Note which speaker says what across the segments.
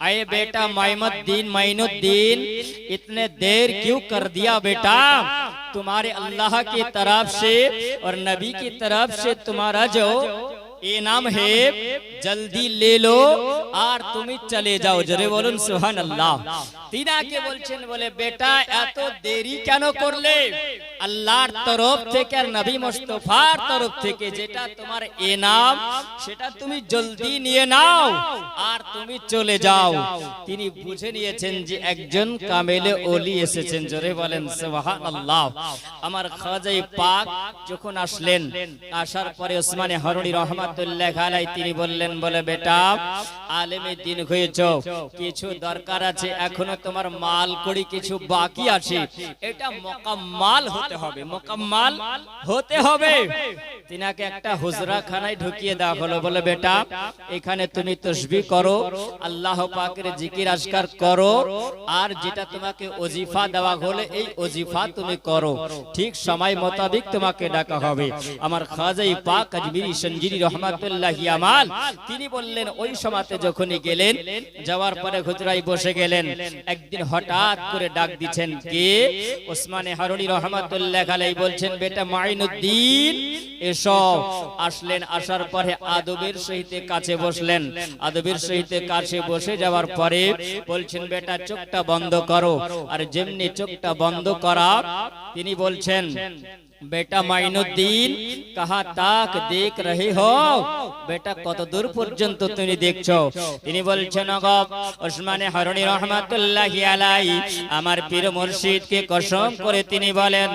Speaker 1: अरे बेटा माइनुद्दीन इतने देर क्यों कर दिया बेटा? तुम्हारे अल्लाह की तरफ से और नबी की तरफ से तुम्हारा जो इनाम है जल्दी ले लो और তুমি চলে যাও। জোরে বলুন সুবহানাল্লাহ। তিনাকে বলছেন বলে বেটা এত দেরি কেন করলে? আল্লাহর তরফ থেকে আর নবী মুস্তাফার তরফ থেকে যেটা তোমার ইনাম সেটা তুমি জলদি নিয়ে নাও আর তুমি চলে যাও। তিনি বুঝে নিয়েছেন যে একজন কামেলে ওলি এসেছেন। জোরে বলেন সুবহানাল্লাহ। আমার খাজাই পাক যখন আসলেন, আসার পরে ওসমানে হারুনি রহমাতুল্লাহ আলাইহি তিনি বললেন বলে বেটা আলেমে দ্বীন হয়েছো, কিছু দরকার আছে, এখনো তোমার মাল কড়ি কিছু বাকি আছে, এটা মুকাম্মাল হতে হবে, মুকাম্মাল হতে হবে। তিনাকে একটা হুজরা খানায় ঢুকিয়ে দেওয়া হলো। বলে বেটা এখানে তুমি তাসবিহ করো, আল্লাহ পাকের জিকির আজকার করো, আর যেটা তোমাকে ওজিফা দেওয়া হলো এই ওজিফা তুমি করো, ঠিক সময় মোতাবেক তোমাকে ডাকা হবে। আমার খাজাই পাক আজমিরি সঞ্জিরি রহমাতুল্লাহি আমাল তিনি বললেন ওই সময়তে যখনই গেলেন, যাওয়ার পরে হুজরায় বসে গেলেন। একদিন হঠাৎ করে ডাক দিচ্ছেন কে? ওসমানে হারুনি রহমাতুল্লাহ আলাইহি বলছেন বেটা মাইনুদ্দিন এসো। আসলেন, আসার পরে আদবের সহিত কাছে বসলেন। আদবের সহিত কাছে বসে যাওয়ার পরে বলছেন বেটা চোখটা বন্ধ করো। আর যেমনি চোখটা বন্ধ করা তিনি বলছেন बेटा माइनुद्दीन कहाँ तक देख रहे हो? बेटा कत दूर पर्यন্ত তুমি দেখছো? তিনি বলছেন ওগো ওসমানে হারুনি রহমাতুল্লাহি আলাইহি আমার পীর মুর্শিদকে কসম করে তিনি বলেন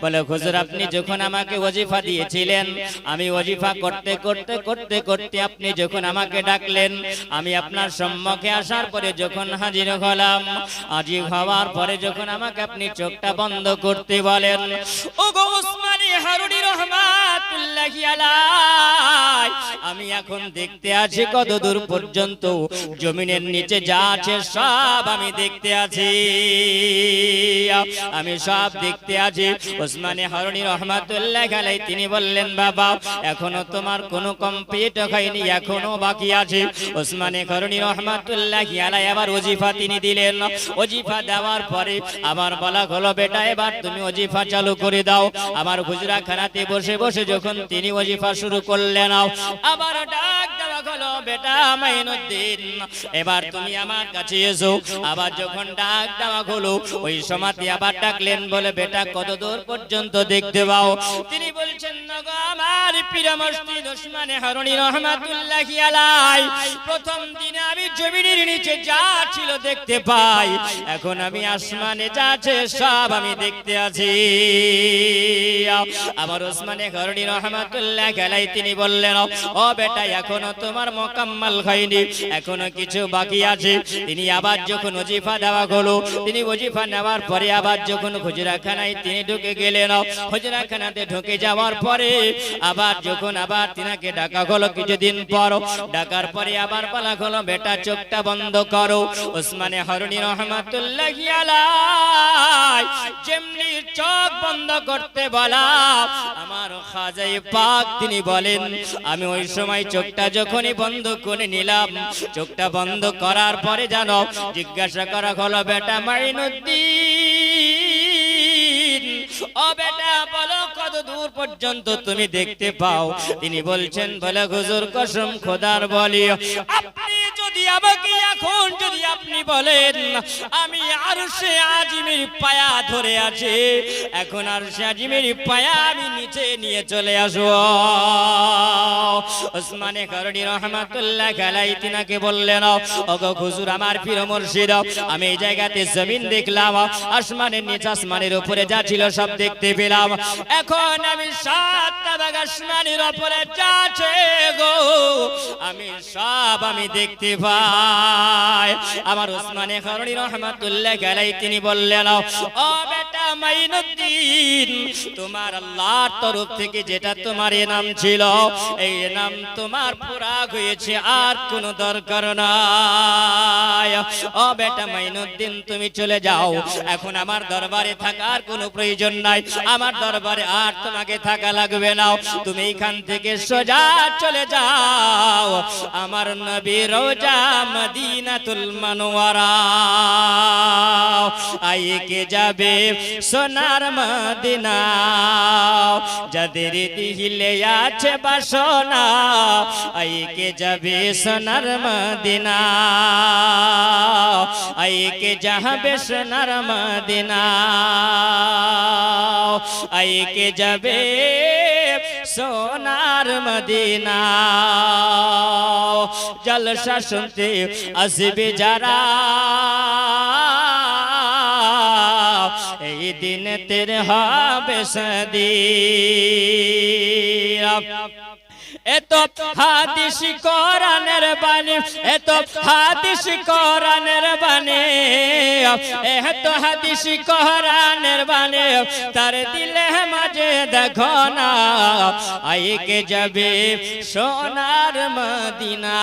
Speaker 1: বলে হুজুর আপনি যখন আমাকে ওজিফা দিয়েছিলেন, আমি ওজিফা করতে করতে করতে করতে আপনি যখন আমাকে ডাকলেন, আমি আপনার সম্মুখে আসার পরে যখন হাজির হলাম, হাজির হওয়ার পরে যখন আমাকে আপনি চোখটা বন্ধ করতে বলেন, ওগো ওসমানে হারুনি রহমাতুল্লাহি আলাইহি আমি এখন দেখতে আছি কত দূর পর্যন্ত, জমিনের নিচে যা আছে সব আমি দেখতে আছি, আমি সব দেখতে আছি। ওসমানে হারুনি রহমাতুল্লাহি আলাইহি তিনি বললেন বাবা এখনো তোমার কোনো কমপ্লিট হয়নি, এখনো বাকি আছে। ওসমানে হারুনি রহমাতুল্লাহি আলাইহি আবার ওজিফা তিনি দিলেন। ওজিফা দেওয়ার পরে আবার বলা হলো বেটা এবার তুমি ওজিফা চালু করে দাও। আমার হুজরা খানাতে বসে বসে যখন তিনি ওজিফা শুরু করলেন, আবার ডাক দেওয়া হলো বেটা মাইনুদ্দিন এবার তুমি আমার কাছে এসো। আবার যখন ডাক দেওয়া হলো ওই সময়তে আবার ডাকলেন বলে বেটা কত দূর পর্যন্ত দেখতে পাও? তিনি বলছেন নগো আমার পীর মুর্শিদ ওসমানে হারুনি রহমাতুল্লাহি আলাইহি প্রথম দিনে আমি জমিনের নিচে যা ছিল দেখতে পাই, এখন আমি আসমানে যা আছে সব আমি দেখতে আছি। আবার ওসমানে হারুনি রহমাতুল্লাহি আলাইহি তিনি বললেন ও বেটা এখনো তোমার মুকাম্মাল হয়নি, এখনো কিছু বাকি আছে। তিনি আবার যখন ওজিফা দেওয়া হলো, তিনি ওজিফা নেওয়ার পরে আবার যখন হুজরাখানায় তিনি ঢুকে গেলেন, হুজরাখানাতে ঢুকে যাওয়ার পরে আবার যখন আবার তিনাকে ডাকা হলো কিছুদিন পর, ডাকার পরে আবার বলা হলো বেটা চোখটা বন্ধ করো। ওসমানে হারুনি রহমাতুল্লাহি আলাইহি যেমনি চোখ বন্ধ করতে বলা আমার খাজাই পাক তিনি বলেন আমি ওই সময় চোখটা যখনই বন্ধ করে নিলাম, চোখটা বন্ধ করার পরে জানো জিজ্ঞাসা করা হলো বেটা মাইনুদ্দিন ও বেটা বলো কত দূর পর্যন্ত তুমি দেখতে পাও? তিনি বলছেন বলে হুজুর কসম খোদার বলি আপনি যদি আমাকে এখন যদি আপনি বলেন আমি আরশে আজিমের পায়া ধরে আছি, এখন আরশে আজিমের পায়া আমি নিচে নিয়ে চলে আসব। ওসমানে হারুনি রহমাতুল্লাহি আলাইহি তিনাকে বললেন ওগো হুজুর আমার পীর মুর্শিদ আমি এই জায়গাতে জমিন দেখলাম, আসমানের নিচে আসমানের উপরে যা ছিল সব দেখতে পেলাম, এখন আমি সাতটা ভাগ আসমানের উপরে যা আছে গো আমি সব আমি দেখতে পাই। আমার ওসমানে হারুনি রহমাতুল্লাহি আলাইহি তিনি বললেন ও বেটা মাইনুদ্দিন তোমার আল্লাহর তরফ থেকে যেটা তোমার ইনাম ছিল এই ইনাম তোমার পুরা হয়েছে, আর কোনো দরকার নাই। ও বেটা মাইনুদ্দিন তুমি চলে যাও, এখন আমার দরবারে থাকার কোনো প্রয়োজন নাই, আমার দরবারে আর তোমাকে থাকা লাগবে না, তুমি এখান থেকে সোজা চলে যাও আমার নবীর রওজা মদিনাতুল মুনাওয়ারা। আইকে যাবে সোনার মদিনা, যাদের দিলে আছে বাসনা, আইকে যাবে সোনার মদিনা, আইকে যাবে সোনার মদিনা, আইকে যাবে সোনার মদিনা। জলসা শুনতে আসবে যারা, এই দিন তেরে হবে সদিরা। এত হাদিস কোরআনের বাণী, এত হাদিস কোরআনের বাণী, এত হাদিস কোরআনের বাণী, তার দিলে মাঝে দেখো না, আইকে যাবে সোনার মদিনা।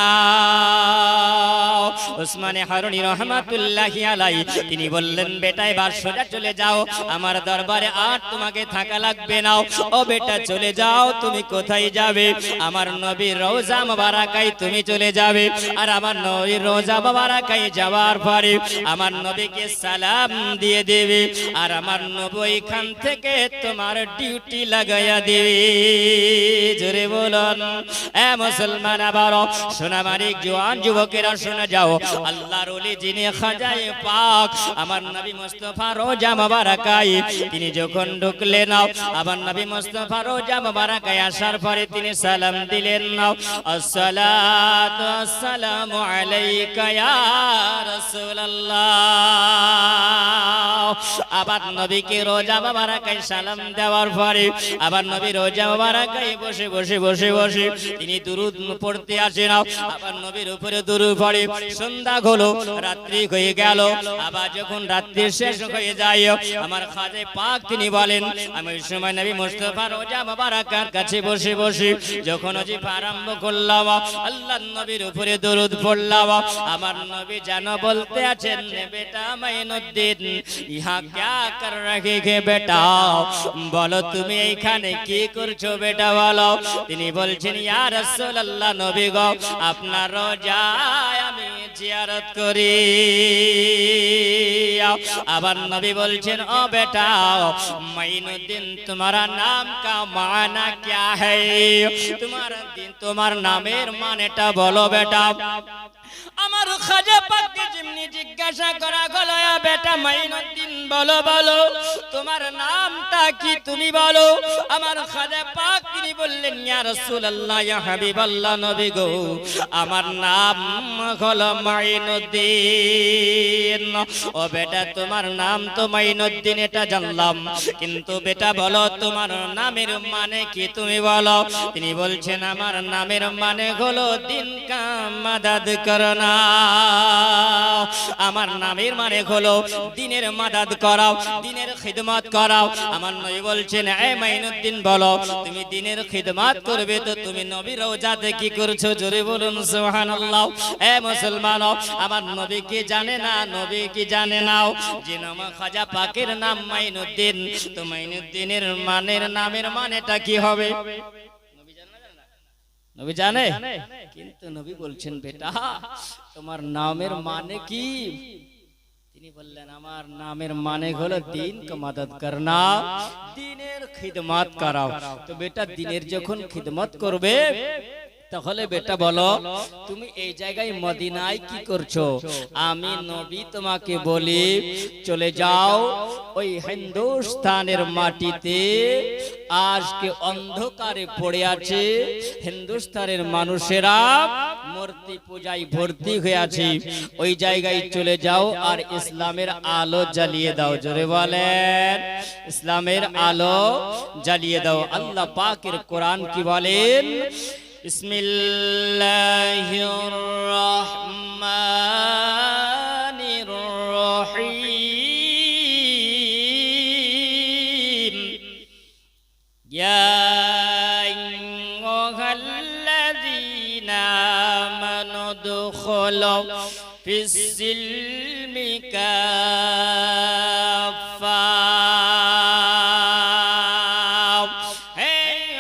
Speaker 1: উসমানে হারুনি রহমাতুল্লাহি আলাইহি তিনি বললেন, বেটা এবার সোজা চলে যাও, আমার দরবারে আর তোমাকে থাকা লাগবে না। ও বেটা চলে যাও, তুমি কোথায় যাবে? আমার নবীর রওজা মুবারাকায় তুমি চলে যাবে। আর আমার নবীর রওজা মুবারাকায় যাওয়ার পরে আমার নবীকে সালাম দিয়ে দেবে, আর আমার নবী এখান থেকে তোমার ডিউটি লাগাইয়া দেবে। জোরে বলুন এ মুসলমান, আবার সোনা মানিক জওয়ান যুবকেরা শোনা যাও, আল্লাহর ওলি যিনি খাজায়ে পাক আমার নবী মুস্তাফা রওজা মুবারাকায় তিনি যখন ঢুকলেন, আমার নবী মুস্তাফা রওজা মুবারাকায় আসার পরে তিনি সালাম দিলেন, আসসালাতু আসসালামু আলাইকা ইয়া রাসূলুল্লাহ। আবার নবীকে রওজা মুবারাকায় সালাম দেওয়ার পরে আবার নবী রওজা মুবারাকায় বসে বসে বসে বসে তিনি দুরূদ পড়তে আসেন। আবার নবীর উপরে দুরূদ পড়ে, সন্ধ্যা হলো, রাত্রি হয়ে গেল। আবার যখন রাত্রি শেষ হয়ে যায়, আমার খাজে পাক তিনি বলেন, আমি ওই সময় নবী মুস্তাফা রওজা মুবারাকার কাছে বসে বসে যখন ওজিফা আরম্ভ করলাম, আল্লাহর নবীর উপরে দরুদ পড়লাম, আমার নবী যেন বলতে আছেন, বেটা মাইনুদ্দিন ইহা क्या कर रहे হে বেটা, বলো তুমি এইখানে কি করছো বেটা বলো। তিনি বলছেন, ইয়া রাসূলুল্লাহ নবী গো, আপনার রওজায় আমি জিয়ারত করি। আবার নবী বলছেন, ও বেটা মাইনুদ্দিন তোমারা নাম কা মানা क्या है, তোমার নামের মানেটা বলো বেটা। আমার খাজা পাককে যেমনি জিজ্ঞাসা করা হলো, বেটা মাইনুদ্দিন বলো বলো তোমার নামটা কি তুমি বলো। আমার খাজা পাক তিনি বললেন, ইয়া রাসূলুল্লাহ ইয়া হাবিবাল্লাহ নবী গো, আমার নাম হলো মাইনুদ্দিন। ও বেটা তোমার নাম তো মাইনুদ্দিন এটা জানলাম, কিন্তু বেটা বলো তোমার নামের মানে কি তুমি বলো। তিনি বলছেন, আমার নামের মানে হলো দিন কা মাদাদ করনা। আমার নামের মানে হলো দিনের মাদাদ করাও, দিনের খিদমত করাও। আমার নবী বলছেন, এ মাইনুদ্দিন বলো তুমি দিনের খিদমত করবে তো তুমি নবীর রওজাতে কি করছো? জোরে বলুন সুবহানাল্লাহ। এ মুসলমান, আমার নবী কি জানে না? নবী কি জানে না যে আমার খাজা পাকের নাম মাইনুদ্দিন? তো মাইনুদ্দিনের নামের মানেটা কি হবে? নবী জানে, কিন্তু নবী বলছেন, বেটা তোমার নামের মানে কি? তিনি বললেন, আমার নামের মানে হলো দিন কা মাদদ করনা, দিনের খিদমত করাও। তো বেটা দিনের যখন খিদমত করবে তাহলে বেটা বলো তুমি এই জায়গায় মদিনায় কি করছো? আমি নবী তোমাকে বলি চলে যাও ওই হিন্দুস্তানের মাটিতে আজকে অন্ধকারে পড়ে আছে হিন্দুস্তানের মানুষেরা, মূর্তি পূজায় ভর্তি হয়ে আছে, ওই জায়গায় চলে যাও আর ইসলামের আলো জ্বালিয়ে দাও। জোরে বলেন, ইসলামের আলো জ্বালিয়ে দাও। আল্লাহ পাকের কোরআন কি বলেন? বিসমিল্লাহির রহমানির রহিম। ইয়া আইয়ুহাল্লাযীনা আমানু দুখুলু ফিসসিলমি কাফা।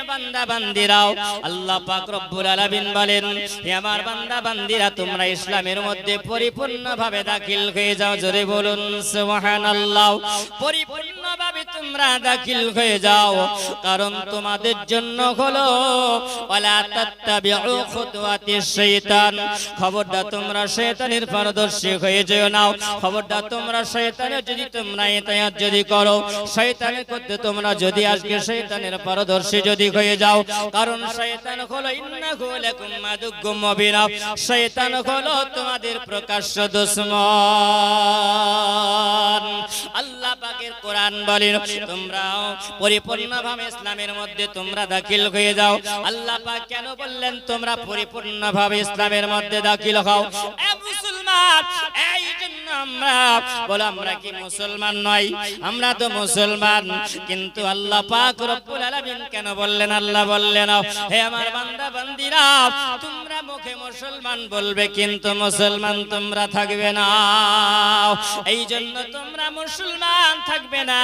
Speaker 1: বান্দা বান্দিরাও, আল্লাহ পাক রব্বুল আলামিন বলেন, হে আমার বান্দা বান্দিরা, তোমরা ইসলামের মধ্যে পরিপূর্ণভাবে দাখিল হয়ে যাও। জোরে বলুন সুবহানাল্লাহ। পরিপূর্ণভাবে তোমরা দাখিল হয়ে যাও, কারণ তোমাদের জন্য হলো ওয়ালা তাত্তাবিউ খুতুওয়াতিশ শাইতান। খবরদার তোমরা শয়তানের পরদর্শী হয়ে যেও না। খবরদার তোমরা শয়তানের যদি তোমরা ইতায়াত যদি করো, শয়তানের করতে তোমরা যদি আজকে শয়তানের পরদর্শী যদি হয়ে যাও, কারণ শয়তান হলো ইন্নাহু লাকুম আদুউম মুবিন। শয়তান হলো তোমাদের প্রকাশ্য দুশমন। আল্লাহ পাকের কোরআন বলেন, তোমরা পরিপূর্ণভাবে ইসলামের মধ্যে তোমরা দাখিল হয়ে যাও। আল্লাহ পাক কেন বললেন তোমরা পরিপূর্ণভাবে ইসলামের মধ্যে দাখিল হও? এ মুসলমান, এই জন্য আমরা বলো, আমরা কি মুসলমান নই? আমরা তো মুসলমান, কিন্তু আল্লাহ পাক রব্বুল আলামিন কেন বললেন? আল্লাহ বললেন, হে আমার বান্দা বান্দিরা, তোমরা মুখে মুসলমান বলবে, কিন্তু মুসলমান তোমরা থাকবে না। এই জন্য তোমরা মুসলমান থাকবে না।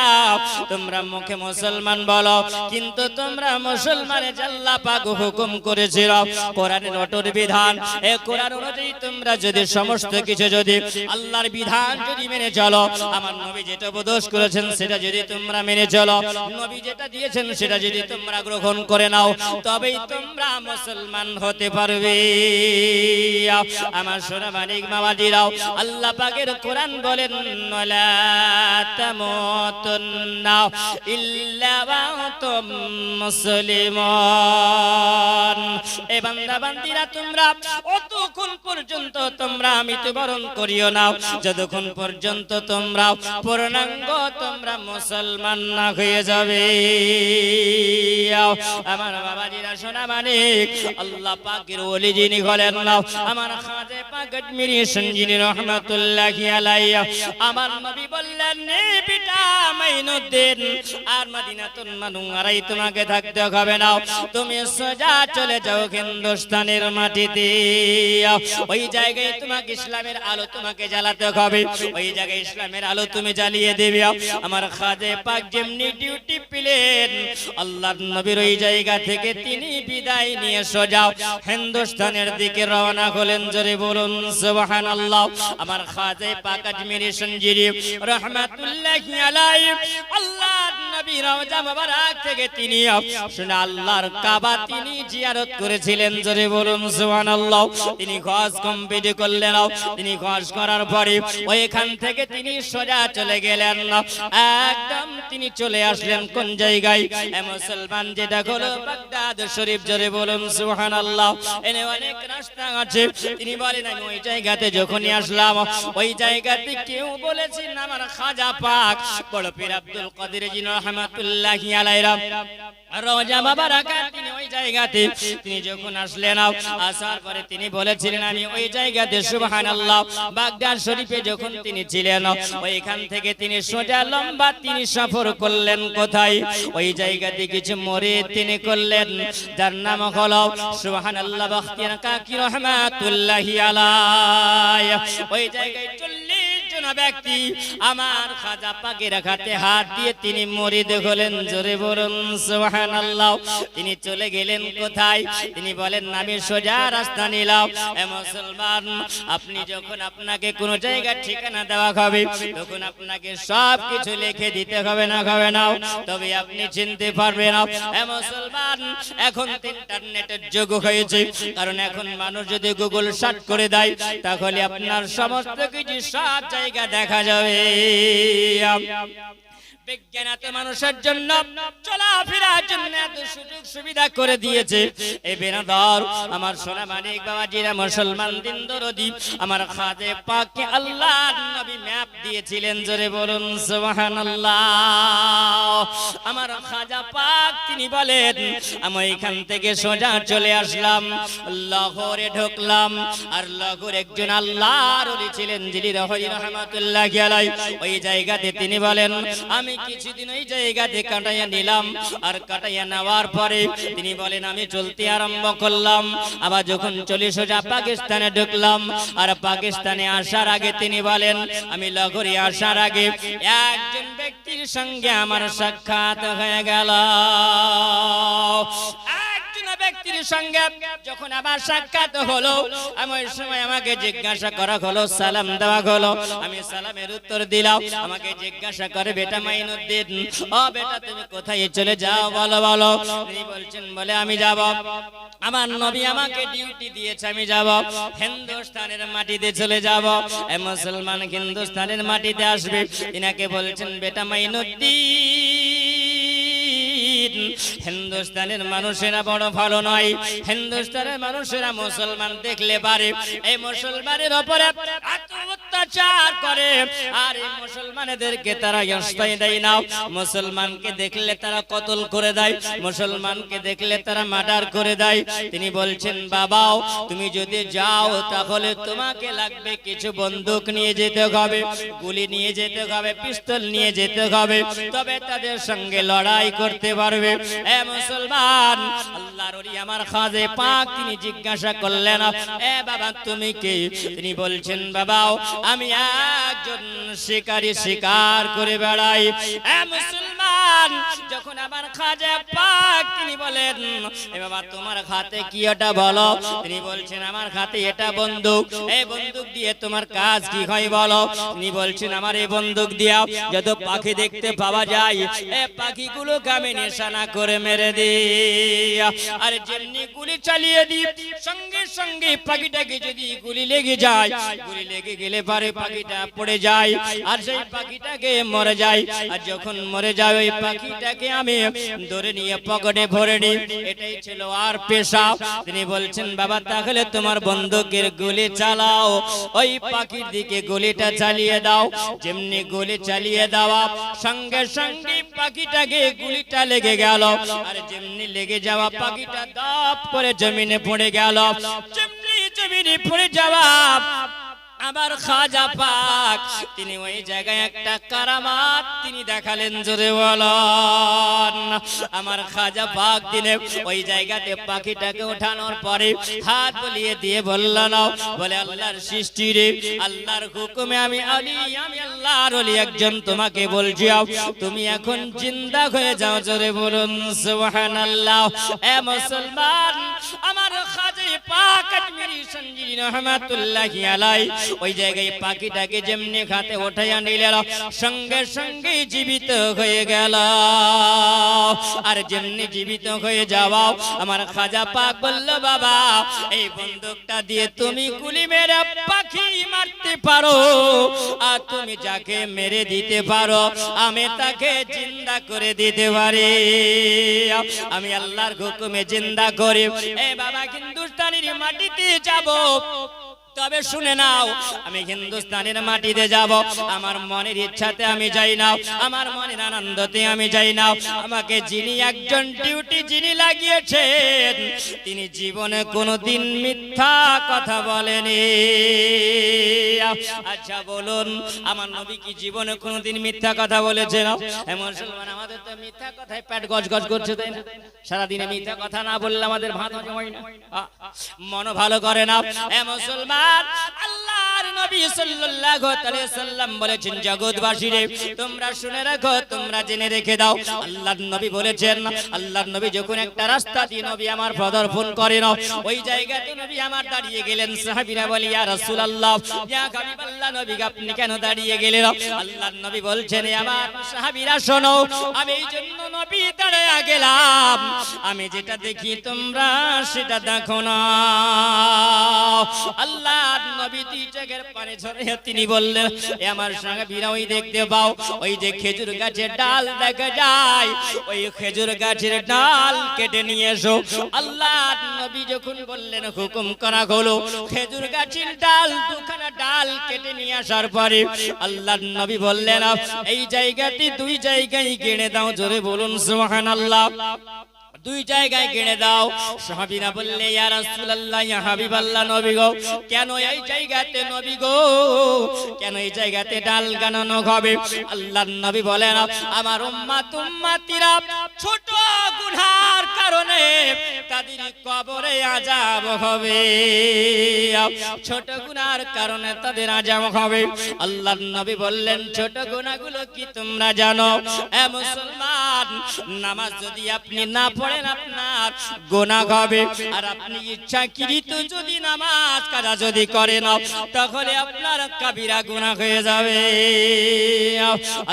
Speaker 1: তোমরা মুখে মুসলমান বলো, কিন্তু তোমরা মুসলমানের আল্লাহ পাক হুকুম করেছিল কোরআনের অটল বিধান, এই কোরআন অনুযায়ী তোমরা যদি সমস্ত কিছু যদি আল্লাহর বিধান যদি মেনে চলো, আমার নবী যেটা উপদেশ করেছেন সেটা যদি তোমরা মেনে চলো, নবী যেটা দিয়েছেন সেটা যদি তোমরা গ্রহণ করে নাও, তবেই তোমরা মুসলমান হতে পারবে। আমার সোনা মানিক বাবাজিরাও, আল্লাহ পাকের কোরআন বলেন, ওয়ালা তামুতুন্না ইল্লা ওয়া আনতুম মুসলিমুন। এ বান্দা বান্দিরা, তোমরা অতক্ষণ পর্যন্ত তোমরা মৃত্যুবরণ করিও না যতক্ষণ পর্যন্ত তোমরা পূর্ণাঙ্গ তোমরা মুসলমান না হয়ে যাবে। আমার বাবাজিরা, সোনা মানিক, আল্লাহ পাকের ওলি যিনি হলেন আমার খাজা পাক আজমিরি সঞ্জিনী রহমাতুল্লাহি আলাইহি, আমার নবী বললেন, নে পিতা মাইনুদ্দিন, আর মদিনাতুল মুনাওয়ারায় তোমাকে থাকতে হবে না, তুমি সোজা চলে যাও হিন্দুস্তানের মাটিতে। ওই জায়গায় তোমাকে ইসলামের আলো তোমাকে জ্বালাতে হবে, ওই জায়গায় ইসলামের আলো তুমি জ্বালিয়ে দেবে। আমার খাজা পাক যেমনি ডিউটি পেলেন, আল্লাহর নবীর ওই জায়গা থেকে তিনি বিদায় নিয়ে সোজা হিন্দুস্তানের দিকে রওনা হলেন। জোরে বলুন সুবহানাল্লাহ। আমার খাজা পাক আজমিরি সঞ্জিরি রহমাতুল্লাহি আলাইহি, আল্লাহর নবী রওজা মুবারক থেকে তিনি শুনে আল্লাহর কাবা তিনি জিয়ারত করেছিলেন। জোরে বলুন সুবহানাল্লাহ। তিনি হজ কমপ্লিট করলেন। তিনি হজ করার পরে ওইখান থেকে তিনি সোজা চলে গেলেন, একদম তিনি চলে আসলেন কোন জায়গায়? মুসলমান যেটা হলো বাগদাদ শরীফ। জোরে বলুন সুবহানাল্লাহ। এনে অনেক রাস্তা আছে। তিনি বলেন, আমি ওই জায়গাতে যখনই আসলাম, ওই জায়গাতে কেউ বলেছেন আমার খাজা পাক বড় পীর আব্দুল কাদের জিলানী রহমাতুল্লাহি আলাইহি রওজা মুবারক, তিনি ওই জায়গাতে তিনি যখন আসলেন, আসার পরে তিনি বলেছিলেন, আমি ওই জায়গাতে সুবহানাল্লাহ বাগদাদ শরীফে যখন তিনি ছিলেন, ওইখান থেকে তিনি সোজা লম্বা তিনি সফর করলেন কোথায়? ওই জায়গাতে কিছু মুরিদ তিনি করলেন, যার নাম হলো সুবহানাল্লাহ বখতিয়ার কাকি রহমাতুল্লাহি আলাইহি। ওই জায়গায় 40 জন ব্যক্তি আমার খাজা পাকের হাতে হাত দিয়ে তিনি মুরিদ হলেন। জোরে বলুন সুবহানাল্লাহ। তিনি চলে গেলেন কোথায়? তিনি বলেন, আমি সোজা রাস্তা নিলাম। এ মুসলমান, আপনি যখন আপনাকে কোন জায়গা ঠিকানা দেওয়া হবে, তখন আপনাকে সব কিছু লিখে দিতে হবে না, হবে না, তবে আপনি চিনতে পারবেন। এ মুসলমান, এখন ইন্টারনেটের যুগ হয়েছে, কারণ এখন মানুষ যদি গুগল সার্চ করে দেয়, তাহলে আপনার সমস্ত কিছু সব জায়গা দেখা যাবে। বিজ্ঞান এত মানুষের জন্য চলাফেরার জন্য এত সুযোগ সুবিধা করে দিয়েছে। এই বেনাদর আমার সোনা মানিক বাবাজিরা, মুসলমান দিন দরদি, আমার খাজা পাককে আল্লাহর নবী ম্যাপ দিয়েছিলেন। জোরে বলুন সুবহানাল্লাহ। আমার খাজা পাক তিনি বলেন, আমি এখান থেকে সোজা চলে আসলাম, লাহোরে ঢুকলাম। আর লাহোর একজন আল্লাহর ওলি ছিলেন যিনি রহমাতুল্লাহি আলাইহি, ওই জায়গাতে তিনি বলেন, আমি কিছুদিন ওই জায়গাতে কাটাইয়া নিলাম। আর কাটাইয়া নেওয়ার পরে তিনি বলেন আমি চলতে আরম্ভ করলাম। আবার যখন চলে সোজা পাকিস্তানে ঢুকলাম। আর পাকিস্তানে আসার আগে তিনি বলেন আমি লাহোরে আসার আগে একজন ব্যক্তির সঙ্গে আমার সাক্ষাৎ হয়ে গেল। ব্যক্তির সঙ্গে যখন আবার সাক্ষাৎ হলো, আমার সময় আমাকে জিজ্ঞাসা করা হলো, সালাম দেওয়া হলো। আমি সালামের উত্তর দিলাম। আমাকে জিজ্ঞাসা করে বেটা মাইনুদ্দিন, ও বেটা তুমি কোথায় চলে যাও বলো বলো। তিনি বলছেন বলে আমি যাব, আমার নবী আমাকে ডিউটি দিয়েছে, আমি যাব হিন্দুস্তানের মাটিতে চলে যাব। এই মুসলমান হিন্দুস্তানের মাটিতে আসবে। ইনাকে বলছেন বেটা মাইনুদ্দিন, হিন্দুস্তানের মানুষেরা বড় ভালো নয়। হিন্দুস্তানের মানুষেরা মুসলমান দেখলে পারে এই মুসলমানের উপরে অত্যাচার করে। আর এই মুসলমানদেরকে তারা আশ্রয় দেয় না। মুসলমানকে দেখলে তারা কতল করে দেয়, মুসলমানকে দেখলে তারা মার্ডার করে দেয়। তিনি বলছেন বাবাও তুমি যদি যাও তাহলে তোমাকে লাগবে কিছু বন্দুক নিয়ে যেতে হবে, গুলি নিয়ে যেতে হবে, পিস্তল নিয়ে যেতে হবে, তবে তাদের সঙ্গে লড়াই করতে পারবে। এ মুসলমান, আল্লাহর ওলি আমার খাজে পাক তিনি জিজ্ঞাসা করলেন এ বাবা তুমি কে? তিনি বলছেন বাবাও আমি একজন শিকারী, শিকার করে বেড়াই। এ মুসলমান, যখন আমার খাজা পাক তিনি বলেন এ বাবা তোমার হাতে কি এটা বলো। তিনি বলছেন আমার হাতে এটা বন্দুক। এই বন্দুক দিয়ে তোমার কাজ কি হয় বলো। তিনি বলছেন আমার এই বন্দুক দিয়া যত পাখি দেখতে পাওয়া যায় এই পাখিগুলোকে আমি নিশানা করে মেরে দিই। আর যেমনি গুলি চালিয়ে দিই সঙ্গে সঙ্গে পাখিটাকে যদি গুলি লেগে যায়, গুলি লেগে গেলে পারে পাখিটা পড়ে যায় আর সেই পাখিটাকে মরে যায়। আর যখন মরে যায় ওই পাখিটাকে আমি ধরে নিয়ে পকেটে ভরে নিই। এটাই ছিল আর পেশা। তিনি বলছেন বাবা তাহলে তোমার বন্দুকের গুলি চালাও, ওই পাখির দিকে গুলিটা চালিয়ে দাও। যেমনি গুলি চালিয়ে দেওয়া সঙ্গে সঙ্গে পাখিটাকে গুলিটা লেগে গেল। আর যেমনি লেগে যাওয়া পাখিটা দাপ করে জমিনে পড়ে গেল। যেমনি জমিনে পড়ে যাওয়া আমার খাজা পাক তিনি ওই জায়গায় একটা কারামাত তিনি দেখালেন। জোরে বলেন আমার খাজা পাক তিনি ওই জায়গাতে পাখিটাকে ওঠানোর পরে হাত বলিয়ে দিয়ে বললেন বলে আল্লাহর সৃষ্টি রে, আল্লাহর হুকুমে আমি আলী, আমি আল্লাহর ওলি একজন তোমাকে বলছি তুমি এখন জিন্দা হয়ে যাও। জোরে বলুন সুবহানাল্লাহ। এ মুসলমান, আমার খাজা পাক আজমিরি সঞ্জীবী রহমাতুল্লাহি আলাইহি ওই জায়গায় পাখিটাকে যেমনি খাতে উঠাইয়া নিলেন সঙ্গে সঙ্গে জীবিত হয়ে গেল। আর যেমনি জীবিত হয়ে যাওয়া আমার খাজা পাক বলল বাবা এই বন্দুকটা দিয়ে তুমি গুলি মেরে পাখি মারতে পারো, আর তুমি যাকে মেরে দিতে পারো আমি তাকে জিন্দা করে দিতে পারি। আমি আল্লাহর হুকুমে জিন্দা করে এই বাবা হিন্দুস্তানের মাটিতে যাব। তবে শুনে নাও আমি হিন্দুস্তানের মাটিতে যাব আমার মনের ইচ্ছাতে আমি যাই না, আমার মনের আনন্দতে আমি যাই না। আমাকে যিনি একজন ডিউটি যিনি লাগিয়েছেন তিনি জীবনে কোনোদিন মিথ্যা কথা বলেনি। আচ্ছা বলুন আমার নবী কি জীবনে কোনোদিন মিথ্যা কথা বলেছেন? মুসলমান আমাদের তো মিথ্যা কথায় পেট গজগজ করছে তাই না? সারাদিনে মিথ্যা কথা না বললে আমাদের ভাত হজম হয় না, মন ভালো করে না। এ মুসলমান, আল্লাহর নবী সাল্লাল্লাহু আলাইহি সাল্লাম বলেছেন জগৎবাসীরে তোমরা শুনে রাখো, তোমরা জেনে রেখে দাও। আল্লাহর নবী বলেছেন, আল্লাহর নবী যখন একটা রাস্তা দিয়ে নবী আমার পদার্পণ করেন ওই জায়গাতে নবী আমার দাঁড়িয়ে গেলেন। সাহাবীরা বলে ইয়া রাসূলুল্লাহ, ইয়া হাবিবাল্লাহ, নবী আপনি কেন দাঁড়িয়ে গেলেন? আল্লাহর নবী বলছেন আমার সাহাবীরা শোনো, আমি এই জন্য নবী দাঁড়িয়ে গেলাম আমি যেটা দেখি তোমরা সেটা দেখো না। আল্লাহ নবী দুই চোখের পানি ঝরে তিনি বললেন এ আমার সাহাবীরা ওই দেখতে পাও ওই যে খেজুর গাছের ডাল দেখা যায়, ওই খেজুর গাছের ডাল কেটে নিয়ে এসো। আল্লাহ নবী যখন বললেন হুকুম করা হলো খেজুর গাছের ডাল দুখানা ডাল কেটে নিয়ে আসার পরে আল্লাহর নবী বললেন এই জায়গাতে দুই জায়গায় গেড়ে দাও। জোরে বলুন সুবহানাল্লাহ। দুই জায়গায় গেড়ে দাও। সাহাবীরা বললে ইয়া রাসূলুল্লাহ, ইয়া হাবিবাল্লাহ, নবী গো কেন এই জায়গাতে? নবী গো কেন এই জায়গাতে ডাল গানানো হবে? আল্লাহর নবী বলেন আমার উম্মতিরা ছোট গুনার কারণে তাদের কবরে আযাব হবে, ছোট গুনার কারণে তাদের আযাব হবে। আল্লাহর নবী বললেন ছোট গুনাহগুলো কি তোমরা জানো? এ মুসলমান, নামাজ যদি আপনি না পড়েন আপনার গুনাহ হবে, আর আপনি ইচ্ছাকৃত যদি নামাজ কাজা যদি করেন তাহলে আপনার কাবিরা গুনাহ হয়ে যাবে।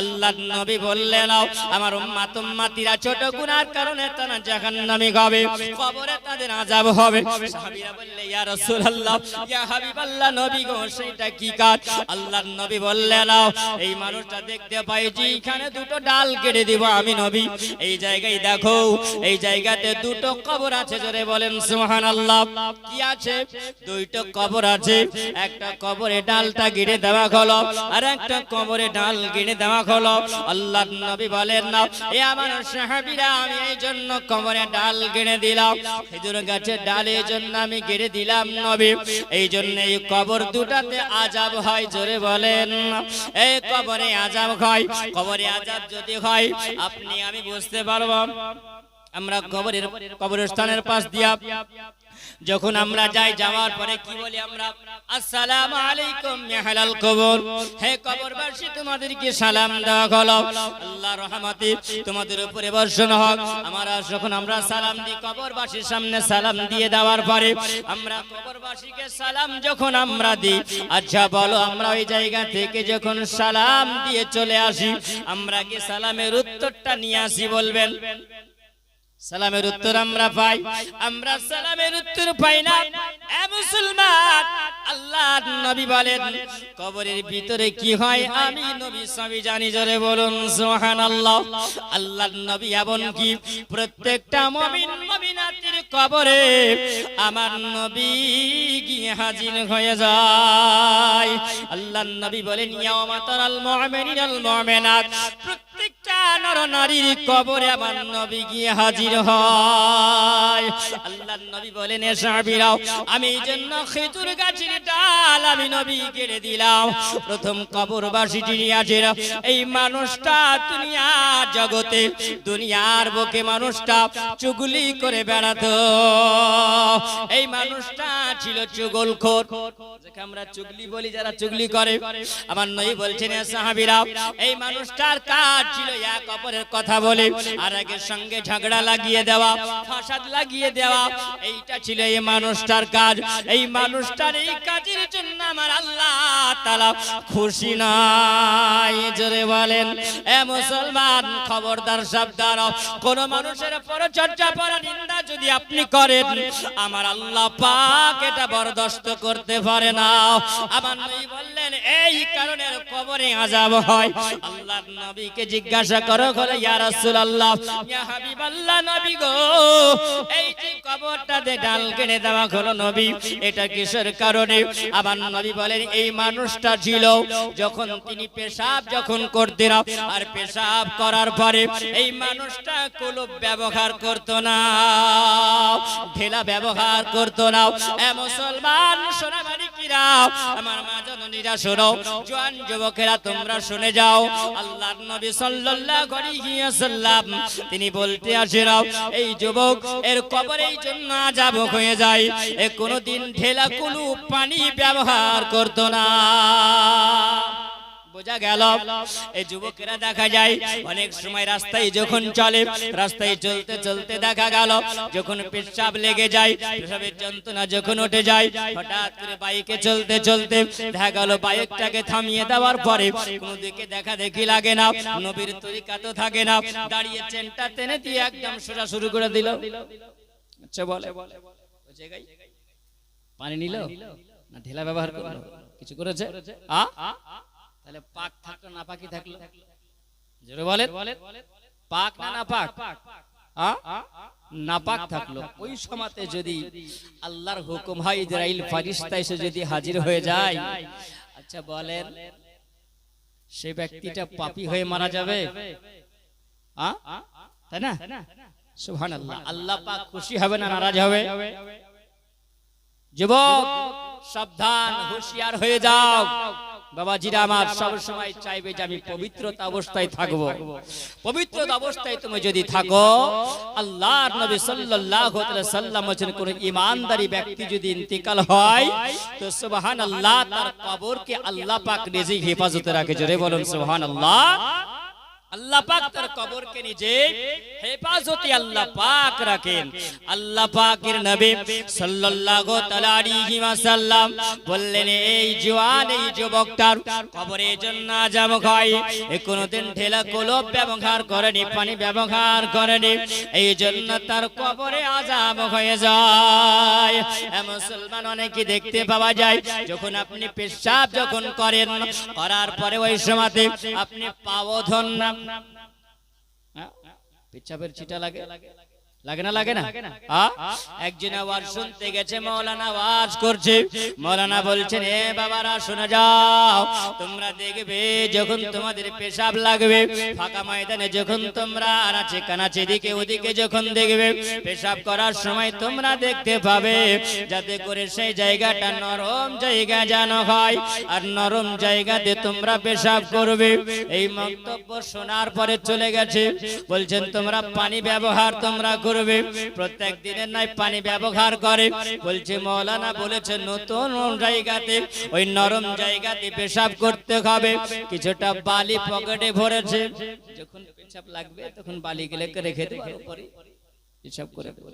Speaker 1: আল্লাহর নবী বললেন আমার উম্মতিরা ছোট গুনার কারণে তারা জাহান্নামী হবে, কবরে তাদের আযাব হবে। সাহাবীরা বললে ইয়া রাসূলুল্লাহ, ইয়া হাবিবাল্লাহ, নবী গো সেটা কি কাজ? আল্লাহর নবী বললেন এই মানুষটা দেখতে পাই যে এখানে দুটো ডাল কেটে দিব আমি নবী, এই জায়গায় দেখো এই জায়গাতে দুটো কবর আছে, জোরে বলেন সুবহানাল্লাহ। কি আছে? দুইটা কবর আছে, একটা কবরে ডালটা গেড়ে দেওয়া হলো আর একটা কবরে ডাল গেড়ে দেওয়া হলো। আল্লাহর নবী বলেন না এ আমার সাহাবীরা আমি এই জন্য কবরে ডাল গেড়ে দিলাম, খেজুর গাছের ডালের জন্য আমি গেড়ে দিলাম নবী, এই জন্য এই কবর দুটাতে আযাব হয়, জোরে বলেন এই কবরে আযাব হয়। কবরে আযাব যদি হয় আপনি আমি বুঝতে পারবো। আমরা কবরস্থানের পাশ দিয়া যখন আমরা যাই, যাওয়ার পরে কি বলি আমরা? আসসালামু আলাইকুম ইয়া আহলাল কবর, হে কবরবাসী তোমাদেরকে সালাম দেওয়া হলো, আল্লাহর রহমতে তোমাদের উপরে বর্ষণ হোক। যখন আমরা সালাম দিই কবরবাসীর সামনে, সালাম দিয়ে দেওয়ার পরে আমরা কবরবাসীকে সালাম যখন আমরা দিই, আচ্ছা বলো আমরা ওই জায়গা থেকে যখন সালাম দিয়ে চলে আসি আমরা কি সালামের উত্তরটা নিয়ে আসি? বলবেন সালামের উত্তর আমরা পাই? আমরা সালামের উত্তর পাই না। এ মুসলমান, আল্লাহর নবী বলেন কবরের ভিতরে কি হয় আমি নবী সবই জানি, জোরে বলুন সুবহানাল্লাহ। আল্লাহর নবী এমনকি প্রত্যেকটা মুমিন মুমিনাতের কবরে আমার নবী গিয়ে হাজির হয়ে যায়। আল্লাহর নবী বলেন ইয়াওমা তারাল মুমিনিনাল মুমিনাত, প্রত্যেকটা নর নারীর কবরে আমার নবী গিয়ে হাজির হয়। আল্লাহর নবী বলেন এ সাহাবীরা আমি এই জন্য খেজুর গাছের ডাল আমি নবী কেটে দিলাম। প্রথম কবরবাসী যিনি আছেন এই মানুষটা দুনিয়ার জগতে দুনিয়ার বুকে মানুষটা চুগলি করে বেড়াতো, এই মানুষটা ছিল চুগলখোর, যাকে আমরা চুগলি বলি, যারা চুগলি করে। আমার নবী বলছেন এ সাহাবীরা এই মানুষটার কাজ ছিল এক অপরের কথা বলে আর একের সঙ্গে ঝগড়া লাগিয়ে দেওয়া, ফাসাদ লাগিয়ে দেওয়া, এইটা ছিল এই মানুষটার কাজ। এই মানুষটার এই কাজের জন্য আমার আল্লাহ তাআলা খুশি নাই, জোরে বলেন এ মুসলমান খবরদার সাবধান, কোন মানুষের পরচর্চা পরনিন্দা যদি আপনি করেন আমার আল্লাহ পাক এটা বরদাস্ত করতে পারে না। আমার নবী বললেন এই কারণে কবরে আযাব হয়। আল্লাহর নবীকে জিজ্ঞাসা করো বলে ইয়া রাসূলুল্লাহ, ইয়া হাবিবাল্লাহ, নবী গো এই যে কবরটাতে ডাল কেটে দেওয়া হলো নবী, এটা কিসের কারণে? আমার নবী বলেন এই মানুষটা ছিল যখন তিনি পেশাব যখন করতেন আর পেশাব করার পরে এই মানুষটা কলব ব্যবহার করত না, ঢেলা ব্যবহার করত না। এ মুসলমান সোনামানিকিরা, আমার মা জননীরা শোনো, জওয়ান যুবকেরা তোমরা শুনে যাও। আল্লাহর নবী সাল্লাল্লাহু আলাইহি ওয়াসাল্লাম তিনি বলতে আসেন এই যুবক এর কবরে এই জন্য আযাব হয়ে যায় এ কোনদিন ঢেলা কুলু পানি ব্যবহার করত না। বোঝা গেল এই যুবকেরা দেখা যায় অনেক সময় রাস্তায় যখন চলে, রাস্তায় চলতে চলতে দেখা গেল যখন পেশাব লেগে যায়, পেশাবের যন্ত্রণা যখন উঠে যায়, হঠাৎ করে বাইকে চলতে চলতে দেখা গেল বাইকটাকে থামিয়ে দেওয়ার পরে কোনো দিকে দেখা দেখি লাগে না, নবীর তরিকা তো থাকে না, দাঁড়িয়ে চেনটা টেনে দিয়ে একদম সোজা শুরু করে দিল। আচ্ছা বলে ওই জায়গায় পানি নিল না ঢেলা ব্যবহার করলো, কিছু করেছে? তাহলে পাক থাকলো না পাকি থাকলো? জোরে বলেন পাক না নাপাক? নাপাক থাকলো। ওই সময়তে যদি আল্লাহর হুকুম হয় ইসরাইল ফেরেশতা এসে যদি হাজির হয়ে যায়, আচ্ছা বলেন সেই ব্যক্তিটা পাপী হয়ে মারা যাবে? তাই না? সুবহানাল্লাহ। আল্লাহ পাক খুশি হবে না নারাজ হবে? যুবক সাবধান, হুঁশিয়ার হয়ে যাও। বাবাজিরা আমার সব সময় চাইবে যে আমি পবিত্রতা অবস্থায় থাকব। পবিত্রতা অবস্থায় তুমি যদি থাকো, আল্লাহর নবী সাল্লাল্লাহু আলাইহি সাল্লাম বলেন কোন ঈমানদারি ব্যক্তি যদি ইন্তেকাল হয় তো সুবহানাল্লাহ তার কবরকে আল্লাহ পাক নিজেই হেফাজতে রাখে। জোরে বলুন সুবহানাল্লাহ। আল্লাহ পাক তার কবরকে নিজে হেফাজতে আল্লাহ পাক রাখেন। আল্লাহ পাকের নবী সাল্লাল্লাহু তাআলা আলাইহি ওয়াসাল্লাম বললেন এই জওয়ান এই যুবকটার কবরে জন্য আযাব হয়, এ কোনদিন ঢেলা কলব ব্যবহার করেনি, পানি ব্যবহার করেনি, এই জন্য তার কবরে আযাব হয়ে যায়। মুসলমান অনেকে দেখতে পাওয়া যায় যখন আপনি পেশাব যখন করেন, করার পরে ওই সময়তে আপনি পাও ধন না, পেচ্ছাপের ছিটা লাগে, লাগে না লাগে না? একজন আওয়াজ শুনতে গেছে, মাওলানা আওয়াজ করছে, মাওলানা বলছেন এ বাবারা শুনে যাও, তোমরা দেখবে যখন তোমাদের পেশাব লাগবে ফাঁকা ময়দানে, যখন তোমরা আনাচে কানাচে দিকে ওদিকে যখন দেখবে পেশাব করার সময় তোমরা দেখতে পাবে যাতে করে সেই জায়গাটা নরম জায়গা যেন হয়, আর নরম জায়গাতে তোমরা পেশাব করবে। এই মন্তব্য শোনার পরে চলে গেছে, বলছেন তোমরা পানি ব্যবহার তোমরা করবে, প্রত্যেক দিনের নাই পানি ব্যবহার করে। বলছে মাওলানা বলেছে নতুন জায়গাতে ওই নরম জায়গাতে পেশাব করতে হবে, কিছুটা বালি পকেটে ভরেছে, যখন পেশাব লাগবে তখন বালি গেলে রেখে দেবে, পরে পেশাব করে দেবে।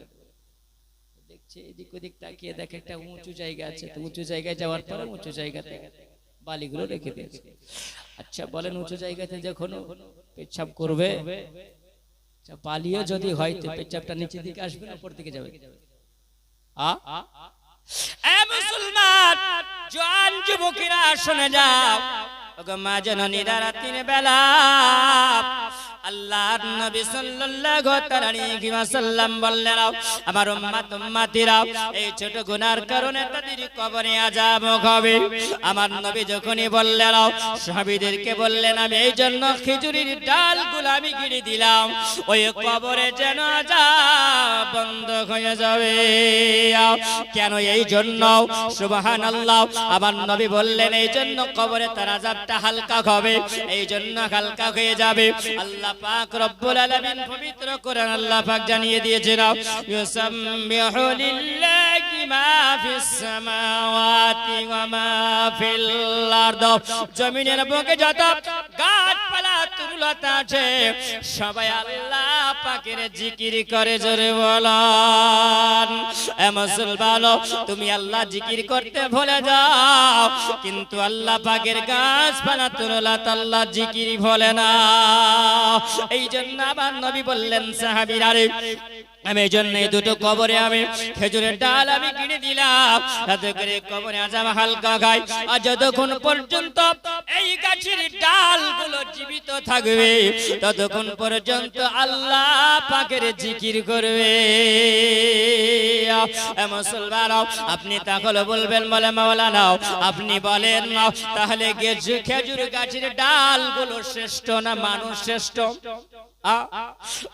Speaker 1: দেখছে এদিক ওদিক তাকিয়ে দেখে একটা উঁচু জায়গা আছে, তো উঁচু জায়গায় যাওয়ার পরে উঁচু জায়গাতে বালিগুলো রেখে দিয়েছে। আচ্ছা বলেন উঁচু জায়গাতে যখন পেশাব করবে বালিও যদি হয় তো পেশাবটা নিচের দিকে আসবে না উপর দিকে যাবে? মুসলমান জওয়ান যুবকেরা শুনে যাও, মা জননীরা রাতের বেলা আল্লাহর নবী সাল্লাল্লাহু আলাইহি ওয়াসাল্লাম বললেন আমার উম্মতিরা এই ছোট গুনার কারণে তাদের কবরে আযাব হবে। আমার নবী যখনই বললেন সাহাবীদেরকে বললেন আমি এই জন্য খেজুরের ডালগুলো আমি গিরে দিলাম ওই কবরে যেন আযাব বন্ধ হয়ে যাবে। কেন? এই জন্য সুবহানাল্লাহ আমার নবী বললেন এই জন্য কবরে তার আযাবটা হালকা হবে, এই জন্য হালকা হয়ে যাবে। আল্লাহ পাক রব্বুল আলামিন পবিত্র কোরআন আল্লাহ পাক জানিয়ে দিয়েছেন ইউসাব্বিহু লিল্লাহি মা ফিস সামাওয়াতি ওয়া মা ফিল আরদ, জমিনের বুকে যত গাছপালা তরুলতা আছে সবাই আল্লাহ পাকের জিকির করে। জোরে বলেন এ মুসলমান তুমি আল্লাহ জিকির করতে ভুলে যাও, কিন্তু আল্লাহ পাকের গাছপালা তরুলতা আল্লাহ জিকির ভুলে না। এই জন্য আবার নবী বললেন সাহাবীরা রে আমি এই জন্য দুটো কবরে আমি খেজুরের ডাল আমি কিনে দিলাম যাতে করে কবরে আযাব হালকা খায়। আর যতক্ষণ পর্যন্ত এই গাছের ডালগুলো জীবিত থাকবে ততক্ষণ পর্যন্ত আল্লাহ পাকের জিকির করবে। মুসলমান আপনি তাহলে বলবেন বলে মাওলানা আপনি বলেন তাহলে খেজুর গাছের ডালগুলো শ্রেষ্ঠ না মানুষ শ্রেষ্ঠ?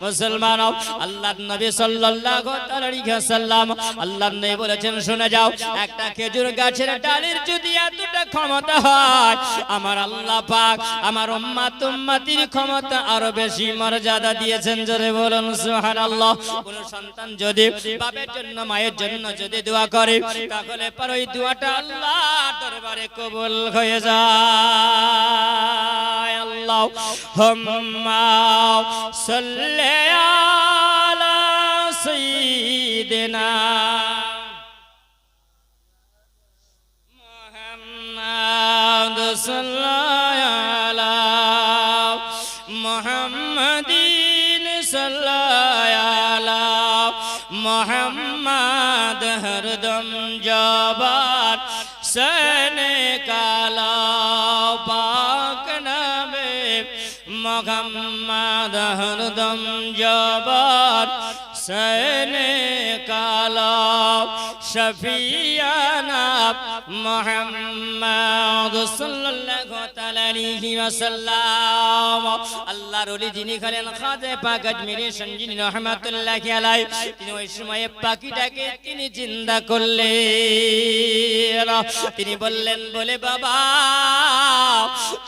Speaker 1: মুসলমান আল্লাহর নবী সাল্লাল্লাহু আলাইহি ওয়াসাল্লাম আল্লাহর নবী বলেছেন শুনে যাও একটা খেজুর গাছের ডালের যদি এতটা ক্ষমতা হয় আমার আল্লাহ পাক আমার উম্মতির ক্ষমতা আরো বেশি মর্যাদা দিয়েছেন। জোরে বলুন সুবহানাল্লাহ। কোন সন্তান যদি বাবার জন্য মায়ের জন্য যদি দোয়া করে তাহলে পরে ওই দোয়াটা আল্লাহর দরবারে কবুল হয়ে যায়। আল্লাহুম্মা সাল্লি আলা সাইয়্যিদিনা মুহাম্মাদ সাল্লাল্লাহু আলা মুহাম্মাদিন সাল্লাল্লাহু আলা মুহাম্মাদ হরদম জবান সনে কালা পাক নবী মুহাম্মাদ হরদম জবান सैने काला शफियाना मोहम्मद सल्लल्लाहु अलैहि वसल्लम। আল্লাহর ওলি যিনি হলেন খাজা পাক আজমিরি সঞ্জিনী রহমাতুল্লাহি আলাইহি, তিনি ওই সময়ে পাখিটাকে তিনি জিন্দা করলেন। তিনি বললেন, বলে বাবা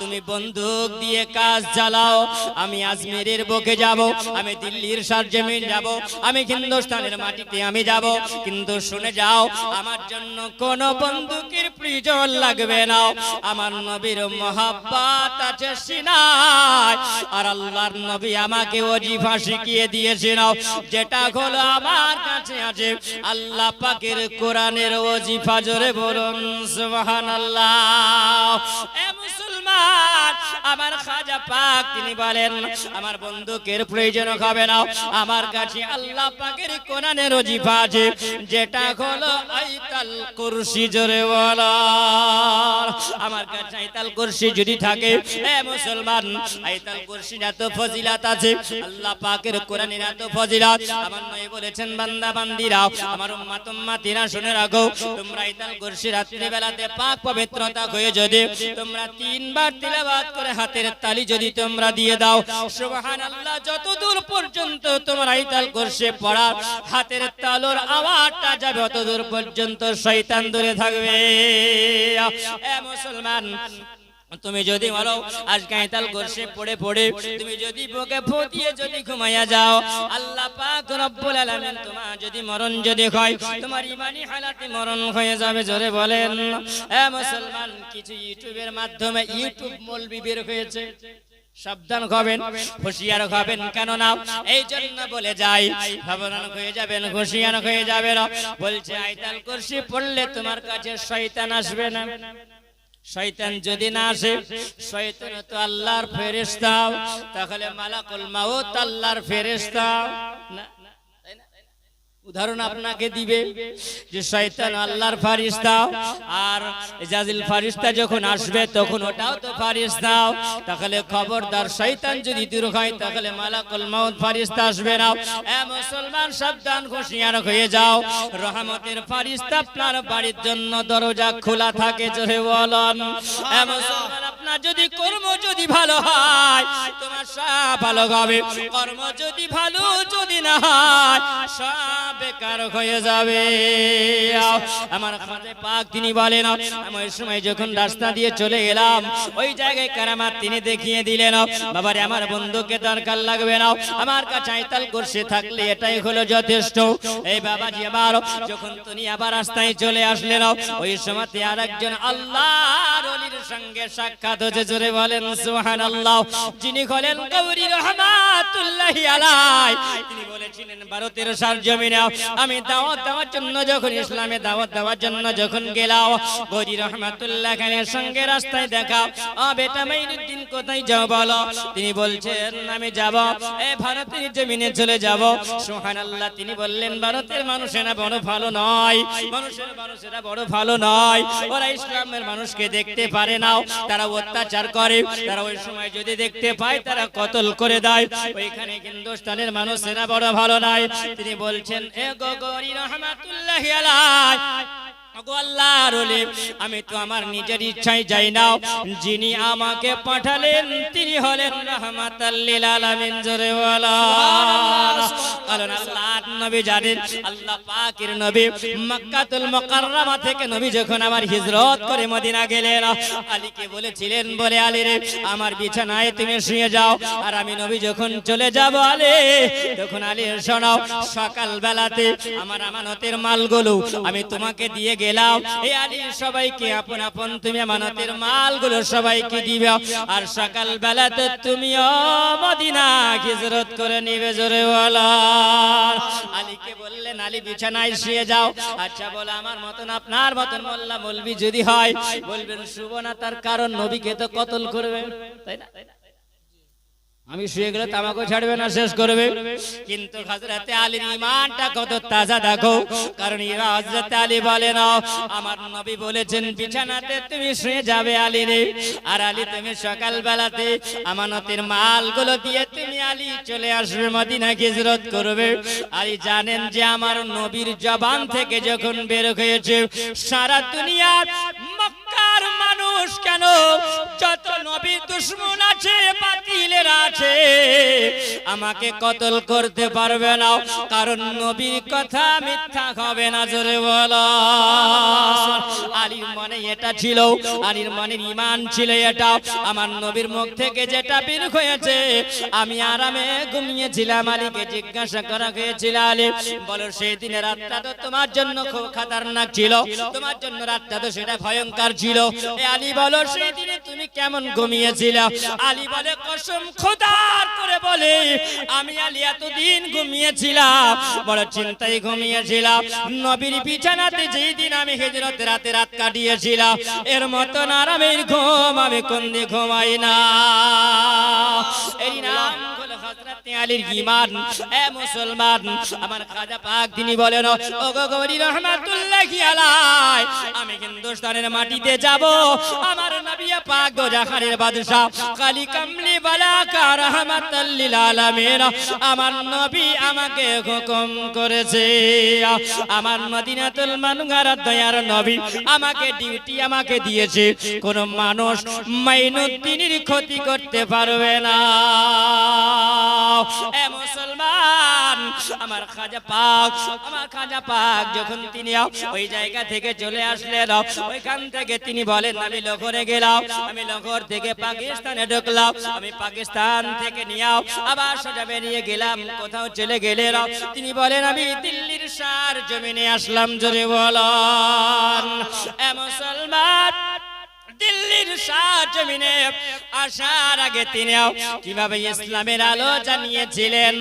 Speaker 1: তুমি বন্দুক দিয়ে কাজ চালাও, আমি আজমিরের বুকে যাব, আমি দিল্লির সরজমিন যাব, আমি হিন্দুস্তানের মাটিতে আমি যাব, কিন্তু শুনে যাও আমার জন্য কোন বন্দুকের প্রয়োজন লাগবে না। আমার নবীর মহব্বত আছে সিনায়, আর আল্লাহর নবী আমাকে ওজিফা শিখিয়ে দিয়েছেন, যেটা হলো আমার কাছে আছে আল্লাহ পাকের কোরআনের ওজিফা। জোরে বলুন সুবহানাল্লাহ। এ মুসলমান, আমার খাজা পাক তিনি বলেন আমার বন্দুকের প্রয়োজন হবে না, আমার কাছে আল্লাহ পাকের কোরআনের ওজিফা আছে, যেটা হলো আয়াতুল কুরসি। জোরে বলো, আমার কাছে আয়াতুল কুরসি যদি থাকে, এ মুসলমান, আয়াতুল কুরসির এত ফজিলত আছে, আল্লাহ পাকের কোরআনের এত ফজিলত। আমার নবী বলেছেন, বান্দা বান্দিরা, আমার উম্মত উম্মতিরা শুনে রাখো, তোমরা আয়াতুল কুরসি রাত্রি বেলাতে পাক পবিত্রতা হয়ে যদি তোমরা 3 বার তিলাওয়াত করে হাতের তালি যদি তোমরা দিয়ে দাও, সুবহানাল্লাহ, যতদূর পর্যন্ত তোমার আয়াতুল কুরসি পড়া হাতের তালুর আওয়াজটা যাবে, ততদূর পর্যন্ত শয়তান দূরে থাকবে। এ মুসলমান, তুমি যদি বলো আজকে আয়াতুল কুরসি পড়ে পড়ে তুমি যদি বুকে ফু দিয়ে যদি ঘুমায়া যাও, আল্লাহ পাক রব্বুল আলামিন তোমার যদি মরণ যদি হয়, তোমার ঈমানি হালাতে মরণ হয়ে যাবে। জোরে বলেন। এ মুসলমান, কিছু ইউটিউবের মাধ্যমে ইউটিউব মৌলবি বের হয়েছে, সাবধান হবেন, হুঁশিয়ার হবেন, কেন না এই জন্য বলে যাই, সাবধান হয়ে যাবেন, হুঁশিয়ার হয়ে যাবেন। বলছে আয়াতুল কুরসি পড়লে তোমার কাছে শয়তান আসবে না। শয়তান যদি না আসে, শয়তান তো আল্লাহর ফেরেশতা, তাহলে মালাকুল মাউত আল্লাহর ফেরেশতা না। উদাহরণ আপনাকে দিবে যে শয়তান আল্লাহর ফেরেশতা, আর ইজাজিল ফেরেশতা যখন আসবে তখন ওটাও তো ফেরেশতা, তাহলে খবরদার শয়তান যদি দূর হয় তাহলে মালাকুল মাউত ফেরেশতা আসবে না। এ মুসলমান, সাবধান, হুঁশিয়ার হয়ে যাও, রহমতের ফেরেশতা আপনার বাড়ির জন্য দরজা খোলা থাকে। জোরে বলুন। এ মুসলমান, আপনার যদি কর্ম যদি ভালো হয় তোমার সব ভালো হবে, কর্ম যদি ভালো যদি না হয় সব বেকার হয়ে যাবে। আমার খাজা পাক তিনি বলেন, আমি ওই সময় যখন রাস্তা দিয়ে চলে গেলাম, ওই জায়গায় কারামাত তিনি দেখিয়ে দিলেন, বাবারে আমার বন্ধুকে দরকার লাগবে না, আমার কাছে আয়াতুল কুরসি থাকলে এটাই হলো যথেষ্ট। এই বাবাজি আবার যখন তিনি আবার রাস্তায় চলে আসলেন, ওই সময় আরেকজন আল্লাহর ওলির সঙ্গে সাক্ষাৎ হয়েছে। জোরে বলেন সুবহানাল্লাহ। যিনি হলেন গৌরী রহমাতুল্লাহি আলাইহি, তিনি বলেছিলেন ভারতের সরজমিনে আমি দাওয়াত দেওয়ার জন্য যখন ইসলামে দাওয়াত দেওয়ার জন্য যখন গেলাম, গৌরী রহমাতুল্লাহ খানের সঙ্গে রাস্তায় দেখা, বেটা মাইনুদ্দিন কোথায় যাও বলো? তিনি বলছেন আমি যাব এই ভারতের জমিনে চলে যাব। সুবহানাল্লাহ। তিনি বললেন ভারতের মানুষেরা বড় ভালো নয়, মানুষেরা বড় ভালো নয়, ওরা ইসলামের মানুষকে দেখতে পারে না, তারা অত্যাচার করে, তারা ওই সময় যদি দেখতে পায় তারা কতল করে দেয়। ওইখানে হিন্দুস্তানের মানুষেরা বড় ভালো নয়। তিনি বলছেন এ গৌরী রহমাতুল্লাহি আলাইহি, আল্লাহর ওলি, আমি তো আমার নিজের ইচ্ছায় যাই না, যিনি আমাকে পাঠালেন তিনি হলেন রাহমাতাল লিল আলামিন। জোরে বলো। কারণ আল্লাহর নবী জানেন, আল্লাহ পাকের নবী মক্কাতুল মুকাররমা থেকে নবী যখন আমার হিজরত করে মদিনা গেলেন, আলীকে বলেছিলেন, বলে আলী রে আমার বিছানায় তুমি শুয়ে যাও, আর আমি নবী যখন চলে যাব আলী, তখন আলী শোনাও, সকাল বেলাতে আমার আমানতের মালগুলো আমি তোমাকে দিয়ে গেলাম, এই আলী সবাইকে আপন আপন তুমি আমানতের মালগুলো সবাইকে দিবে, আর সকাল বেলাতে তুমিও মদিনা হিজরত করে নিবে। জোরে বলো। আলীকে বললেন আলী বিছানায় শুয়ে যাও। আচ্ছা বলে আমার মতন আপনার মতন মোল্লা মৌলবি যদি হয় বলবেন শুভ না, তার কারণ নবীকে তো কতল করবে, তাই না? আমি শুয়ে গেলে তামাকও ছাড়বে না, শেষ করবে। কিন্তু হযরতে আলীর ঈমানটা কত তাজা দেখো। কারণ হযরতে আলী বলেন, আমার নবী বলেছেন বিছানাতে তুমি শুয়ে যাবে আলী রে, আর আলী তুমি সকাল বেলাতে আমানতের মালগুলো দিয়ে তুমি আলী চলে আসবে মদিনাকে হিজরত করবে। আলী জানেন যে আমার নবীর জবান থেকে যখন বের হয়েছে সারা দুনিয়ার মক্কার মানুষ কেন যত নবীর দুশমন আছে বাতিলেরা আছে আমাকে কতল করতে পারবে না, কারণ নবীর কথা মিথ্যা হবে না। জোরে বলো। আলীর মনে এটা ছিল, আলীর মনের ঈমান ছিল এটা, আমার নবীর মুখ থেকে যেটা বের হয়েছে আমি আরামে ঘুমিয়েছিলাম। আলীকে জিজ্ঞাসা করা হয়েছিল, আলী বলো সেই দিনের রাতটা তো তোমার জন্য খুব খতরনাক ছিল, তোমার জন্য রাতটা তো সেটা ভয়ঙ্কর ছিল। এ আলী বলো সেই দিনে তুমি কেমন ঘুমিয়েছিলে? আলী বলে কসম খোদার করে বলে আমি আলী এতদিন ঘুমিয়েছিলাম, বড় চিন্তায় ঘুমিয়েছিলাম। নবীর বিছানাতে যেই দিন আমি হিজরতে রাত কাটিয়েছিলাম এর মতন আরামের ঘুম আমি কোনদিন ঘুমাই না। এই নাম হলো হযরতে আলীর ঈমান। এ মুসলমান, আমার খাজা পাক তিনি বলেন, ও গো গৌরী রহমাতুল্লাহি আলাইহি আমি হিন্দুস্তানের মাটিতে যাব, আমার নবী পাক জাহানের বাদশা কালী কামলি বালাকা রাহমাতাল লিল আলামিন আমার নবী আমাকে হুকুম করেছে, আমার মদিনাতুল মুনাওয়ারার দয়ার নবী আমাকে ডিউটি আমাকে দিয়েছে, কোন মানুষ মাইনুদ্দিনের ক্ষতি করতে পারবে না। এ মুসলমান, আমার খাজা পাক যখন তিনি ওই জায়গা থেকে চলে আসলেন, ওইখান থেকে তিনি বলেন আমি লাহোরে গেলাম, আমি লাহোর থেকে পাকিস্তানে ঢুকলাম, আমি পাকিস্তান থেকে নিয়ে আবার সোজা বেরিয়ে গেলাম, কোথাও চলে গেলেন। তিনি বলেন আমি দিল্লির সার জমিনে আসলাম। জোরে বলেন। এ মুসলমান, দিল্লির শাহ জমিনে আসার আগে তিনি কিভাবে ইসলামের আলো জানিয়েছিলেন।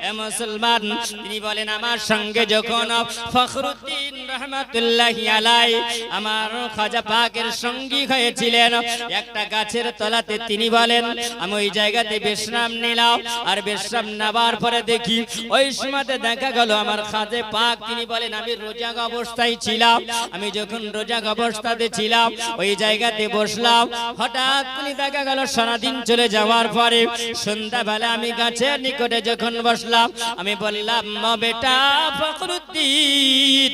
Speaker 1: এ মুসলমান, তিনি বলেন আমার সঙ্গে যখন ফখরুদ্দিন রহমাতুল্লাহি আলাইহি আমার খাজা পাকের সঙ্গী হয়েছিলেন একটা গাছের তলাতে, তিনি বলেন আমি ওই জায়গাতে বিশ্রাম নিলাম, আর বিশ্রাম নেবার পরে দেখি ওই সময়তে দেখা গেল আমার খাজা পাক তিনি বলেন আমি রোজা অবস্থায় ছিলাম, আমি যখন রোজা অবস্থাতে ছিলাম ওই জায়গাতে বসলাম, হঠাৎ করে দেখা গেল সারাদিন চলে যাওয়ার পরে সন্ধ্যাবেলা আমি গাছের নিকটে যখন বসলাম, আমি বললাম ও বেটা ফখরুদ্দিন,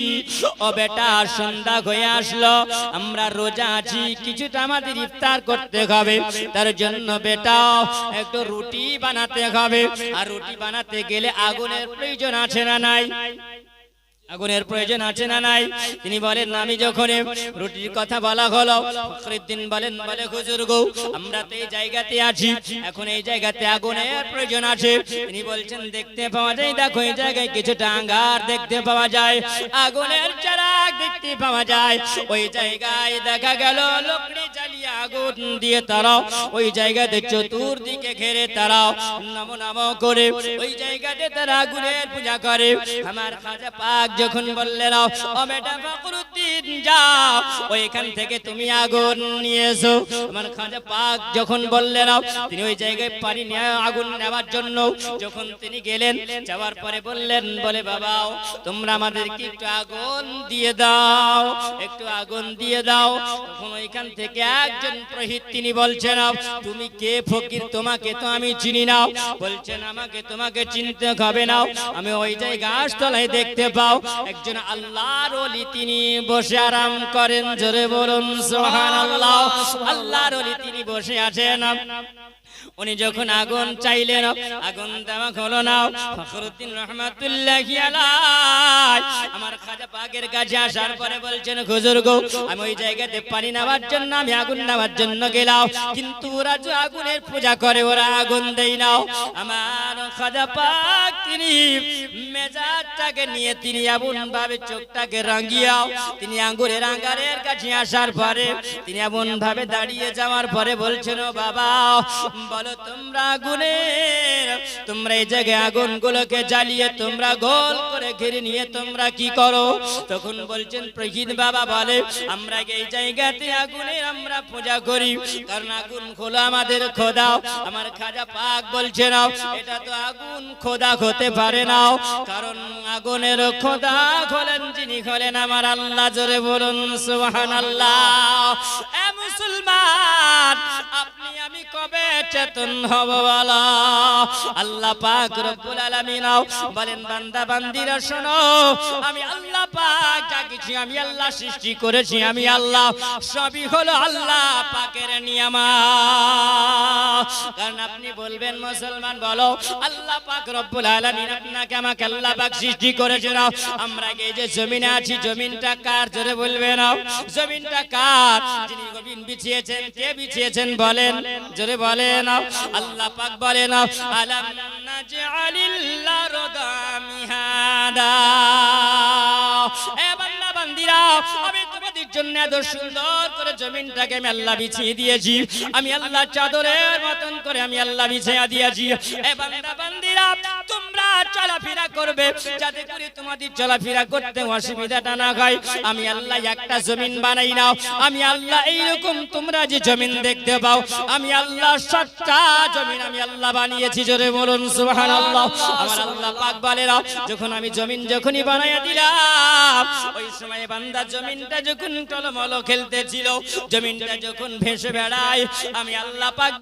Speaker 1: ও বেটা সন্ধ্যা হয়ে আসলো, আমরা রোজা আছি, কিছুটা আমাদের ইফতার করতে হবে, তার জন্য বেটা একটু রুটি বানাতে হবে, আর রুটি বানাতে গেলে আগুনের প্রয়োজন আছে না নাই? আগুনের প্রয়োজন আছে না নাই? তিনি বলেন আমি যখন রুটির কথা বলা হলো, ফখরুদ্দিন বলে হুজুর গো আমরা তো এই জায়গাতে আছি, এখন এই জায়গাতে আগুনের প্রয়োজন আছে। তিনি বলছেন দেখতে পাওয়া যায়, দেখো এই জায়গায় কিছুটা আঙ্গার দেখতে পাওয়া যায়, আগুনের চারাক দেখতে পাওয়া যায়, ওই জায়গায় দেখা গেল লকড়ি জ্বালিয়ে আগুন দিয়ে তারাও ওই জায়গাতে চতুর্দিকে ঘিরে তারাও নম নম করে ওই জায়গাতে তারা আগুনের পূজা করে। আমার খাজা পাক যখন বললেন ও বেটা ফখরুদ্দিন যাও ওইখান থেকে তুমি আগুন নিয়ে এসো, আমার খাজা পাক যখন বললেন তিনি ওই জায়গায় পানি নিয়ে আগুন নেওয়ার জন্য যখন তিনি গেলেন, যাওয়ার পরে বললেন বলে বাবা তোমরা আমাদেরকে একটু আগুন দিয়ে দাও, একটু আগুন দিয়ে দাও। তখন ওইখান থেকে একজন পুরোহিত তিনি বলছেন তুমি কে ফকির, তোমাকে তো আমি চিনি না। বলছেন আমাকে তোমাকে চিনতে হবে না, আমি ওই জায়গায় গাছতলায় দেখতে পাও একজন আল্লাহর ওলি তিনি বসে আরাম করেন। জোরে বলুন সুবহানাল্লাহ। আল্লাহর ওলি তিনি বসে আছেন। উনি যখন আগুন চাইলেন আগুন দেওয়া হলো না। ফখরুদ্দিন রহমাতুল্লাহি আলাইহি আমার খাজা পাকের কাছে আসার পরে বলছেন হুজুর গো আমি ওই জায়গাতে পানি নেওয়ার জন্য আমি আগুন নেওয়ার জন্য গেলাম, কিন্তু ওরা যে আগুনের পূজা করে ওরা আগুন দেয় না। আমার খাজা পাক তিনি মেজাজটাকে নিয়ে তিনি এমন ভাবে চোখটাকে রাঙিয়ে তিনি আঙ্গুরের আঙ্গারের কাছে আসার পরে তিনি এমন ভাবে দাঁড়িয়ে যাওয়ার পরে বলছেন, ও বাবা বলো তোমরা আগুনের, তোমরা এই জায়গায় আগুনগুলোকে জ্বালিয়ে তোমরা গোল করে ঘিরে নিয়ে তোমরা কি করো? তখন বলছেন প্রহীদ বাবা বলে, আমরা এই জায়গাতে আগুনের আমরা পূজা করি, কারণ আগুন হলো আমাদের খোদা। আমার খাজা পাক বলছে না, এটা তো আগুন খোদা হতে পারে না, কারণ আগুনের খোদা হলেন যিনি হলেন আমার আল্লাহ। জোরে বলুন সুবহানাল্লাহ। এ মুসলমান, আপনি আমি কবে চেতন হব বলো? আল্লাহ পাক রব্বুল আলামিন বলেন, বান্দা বান্দিরা শোনো, আমি আল্লাহ পাক যা কিছু আমি আল্লাহ সৃষ্টি করেছি, আমি আল্লাহ সবই হলো আল্লাহ পাকের নিয়ামত। কারণ আপনি বলবেন মুসলমান বলো, আল্লাহ পাক রব্বুল আলামিন আপনাকে আমাকে আল্লাহ পাক সৃষ্টি করেছেন। আমরা এই যে জমিনে আছি, জমিনটা কার? জোরে বলবেন, জমিনটা কার? যিনি জমিন বিছিয়েছেন, কে বিছিয়েছেন বলেন? জোরে বলেন। আল্লাহ পাক বলেন, আলাম নাজআলিল আরদা মিহাদা। এ বান্দা বান্দিরা, আমি তোমাদের জন্য এত সুন্দর করে জমিনটাকে আমি আল্লাহ বিছিয়ে দিয়েছি, আমি আল্লাহ চাদরের মতন করে আমি আল্লাহ বিছিয়ে দিয়েছি। এ বান্দা বান্দিরা, তোমরা চলাফেরা করবে যাতে করে তোমাদের চলাফেরা করতে অসুবিধাটা না হয়। আমি আল্লাহ একটা জমিন বানাই নাও, আমি আল্লাহ এইরকম তোমরা যে জমিন দেখতে পাও, আমি আল্লাহ 7টা জমিন আমি আল্লাহ বানিয়েছি। জোরে বলুন সুবহানাল্লাহ। আমার আল্লাহ পাক বলেন, যখন আমি জমিন যখনই বানাইয়া দিলাম, ওই সময় বান্দা জমিনটা যখন টলমল খেলতেছিল, জমিনটা যখন ভেসে বেড়ায়, আমি আল্লাহ পাক